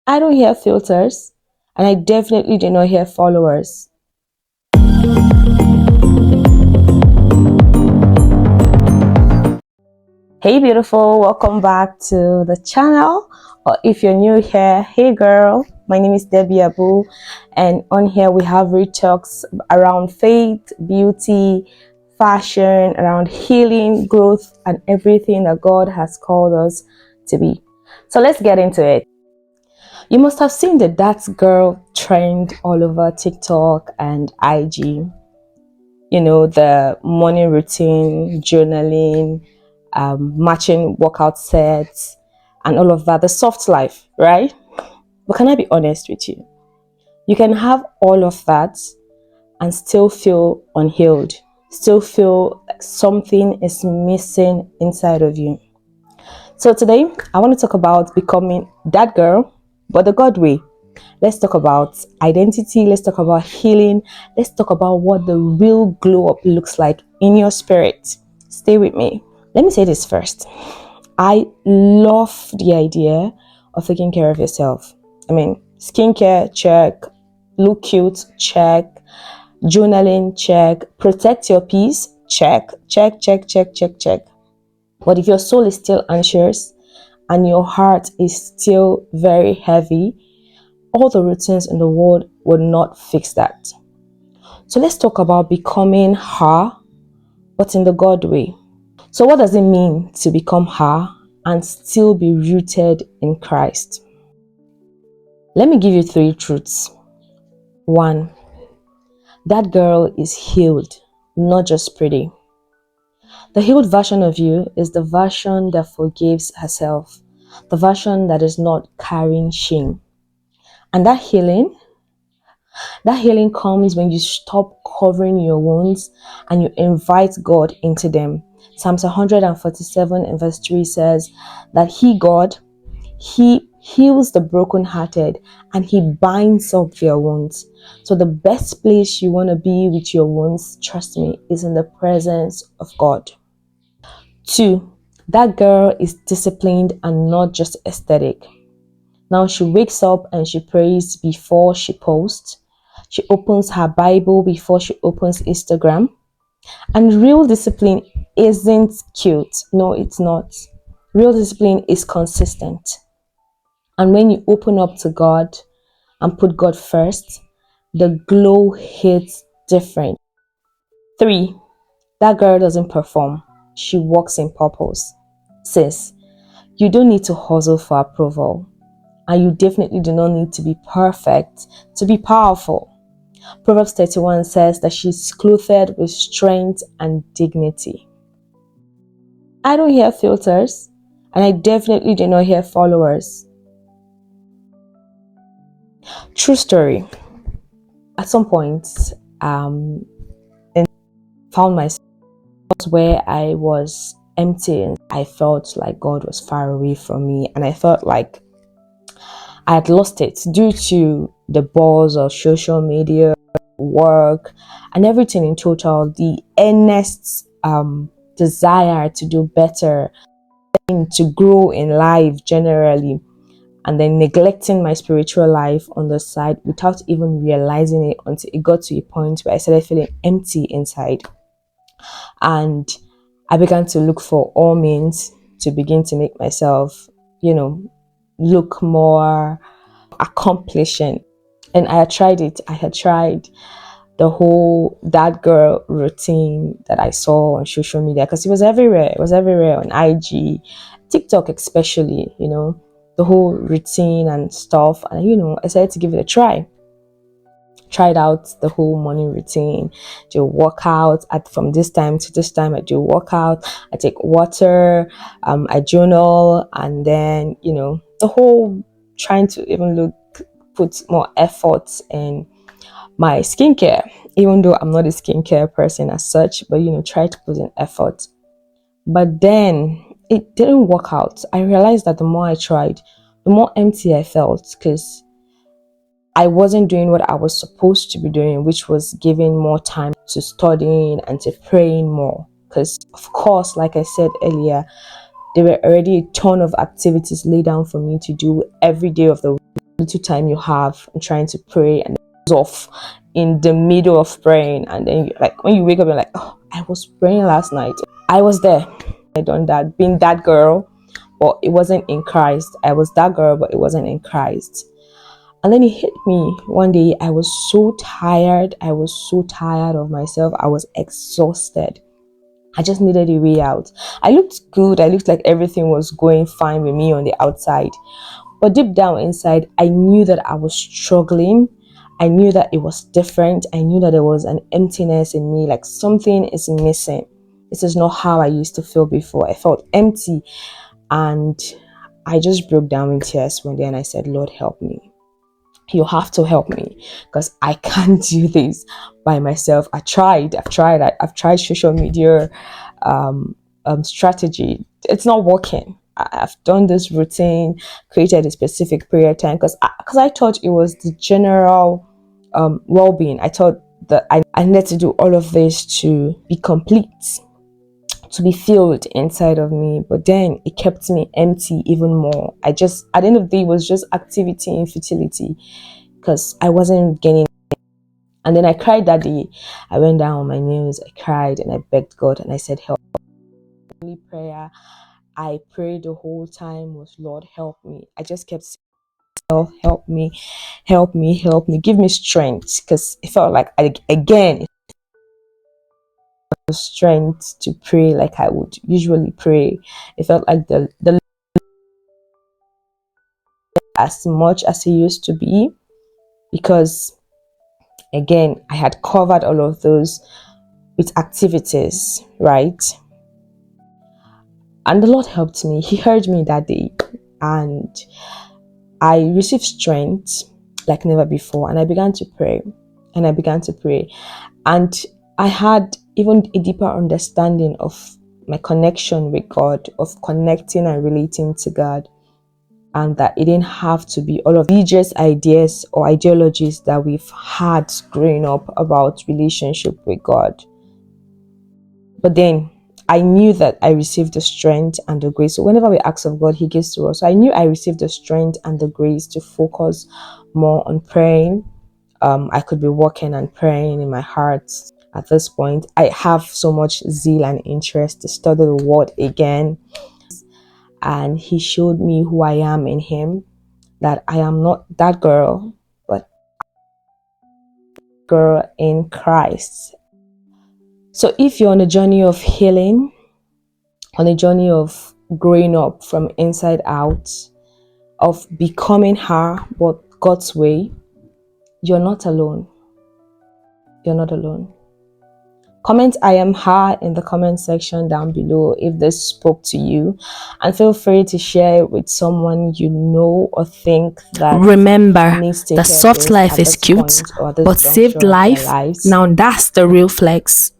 I don't hear filters, and I definitely do not hear followers. Hey beautiful, welcome back to the channel. Or if you're new here, hey girl, my name is Debbie Abu, and on here we have real talks around faith, beauty, fashion, around healing, growth, and everything that God has called us to be. So let's get into it. You must have seen the That Girl trend all over TikTok and IG. You know, the morning routine, journaling, matching workout sets, and all of that. The soft life, right? But can I be honest with you? You can have all of that and still feel unhealed, still feel like something is missing inside of you. So today, I want to talk about becoming that girl, but the God way. Let's talk about identity. Let's talk about healing. Let's talk about what the real glow up looks like in your spirit. Stay with me. Let me say this first. I love the idea of taking care of yourself. I mean, skincare, check. Look cute, check. Journaling, check. Protect your peace, check. Check, check, check, check, check. But if your soul is still anxious and your heart is still very heavy, all the routines in the world will not fix that. So let's talk about becoming her, but in the God way. So what does it mean to become her and still be rooted in Christ? Let me give you 3 truths. 1, that girl is healed, not just pretty. The healed version of you is the version that forgives herself, the version that is not carrying shame. And that healing comes when you stop covering your wounds and you invite God into them. Psalms 147 and verse 3 says that God, He heals the brokenhearted and He binds up their wounds. So the best place you want to be with your wounds, trust me, is in the presence of God. 2, that girl is disciplined and not just aesthetic. Now she wakes up and she prays before she posts. She opens her Bible before she opens Instagram. And real discipline isn't cute. No, it's not. Real discipline is consistent. And when you open up to God and put God first, the glow hits different. 3, that girl doesn't perform. She walks in purpose. Sis, you don't need to hustle for approval. And you definitely do not need to be perfect to be powerful. Proverbs 31 says that she's clothed with strength and dignity. I don't hear filters, and I definitely do not hear followers. True story. At some point, I found myself where I was empty and I felt like God was far away from me, and I felt like I had lost it due to the buzz of social media, work, and everything in total. The earnest desire to do better, to grow in life generally, and then neglecting my spiritual life on the side without even realizing it until it got to a point where I started feeling empty inside. And I began to look for all means to begin to make myself, look more accomplishing. And I had tried it. I had tried the whole that girl routine that I saw on social media because it was everywhere. It was everywhere on IG, TikTok especially, the whole routine and stuff. And, I decided to give it a try. Tried out the whole morning routine, do workout from this time to this time. I do workout, I take water, I journal, and then, the whole trying to even put more effort in my skincare, even though I'm not a skincare person as such, but try to put in effort. But then it didn't work out. I realized that the more I tried, the more empty I felt because I wasn't doing what I was supposed to be doing, which was giving more time to studying and to praying more. Because, of course, like I said earlier, there were already a ton of activities laid down for me to do every day of the week. little time you have in trying to pray, and it goes off in the middle of praying, and then like when you wake up, you're like, oh, I was praying last night. I was there. I done that, being that girl, but it wasn't in Christ. I was that girl, but it wasn't in Christ. And then it hit me one day. I was so tired. I was so tired of myself. I was exhausted. I just needed a way out. I looked good. I looked like everything was going fine with me on the outside. But deep down inside, I knew that I was struggling. I knew that it was different. I knew that there was an emptiness in me, like something is missing. This is not how I used to feel before. I felt empty. And I just broke down in tears one day and I said, Lord, help me. You have to help me because I can't do this by myself. I've tried social media strategy. It's not working. I've done this routine, created a specific prayer time because I thought it was the general well-being. I thought that I needed to do all of this to be complete, to be filled inside of me, but then it kept me empty even more. At the end of the day, it was just activity in futility because I wasn't gaining. And then I cried that day. I went down on my knees, I cried and I begged God and I said, help. The only prayer I prayed the whole time was, Lord, help me. I just kept saying, help me, help me, help me, give me strength, because it felt like strength to pray like I would usually pray. It felt like the as much as it used to be, because again I had covered all of those with activities, right? And the Lord helped me. He heard me that day and I received strength like never before, and I began to pray and I had even a deeper understanding of my connection with God, of connecting and relating to God, and that it didn't have to be all of religious ideas or ideologies that we've had growing up about relationship with God. But then I knew that I received the strength and the grace. So whenever we ask of God, He gives to us. So I knew I received the strength and the grace to focus more on praying. I could be walking and praying in my heart. At this point, I have so much zeal and interest to study the word again. And He showed me who I am in Him, that I am not that girl, but girl in Christ. So if you're on a journey of healing, on a journey of growing up from inside out, of becoming her, but God's way, you're not alone. You're not alone. Comment I am her in the comment section down below if this spoke to you, and feel free to share it with someone you know or think that remember needs to the hear soft this life at is this cute, point or this but saved juncture of their life, lives. now that's the real flex.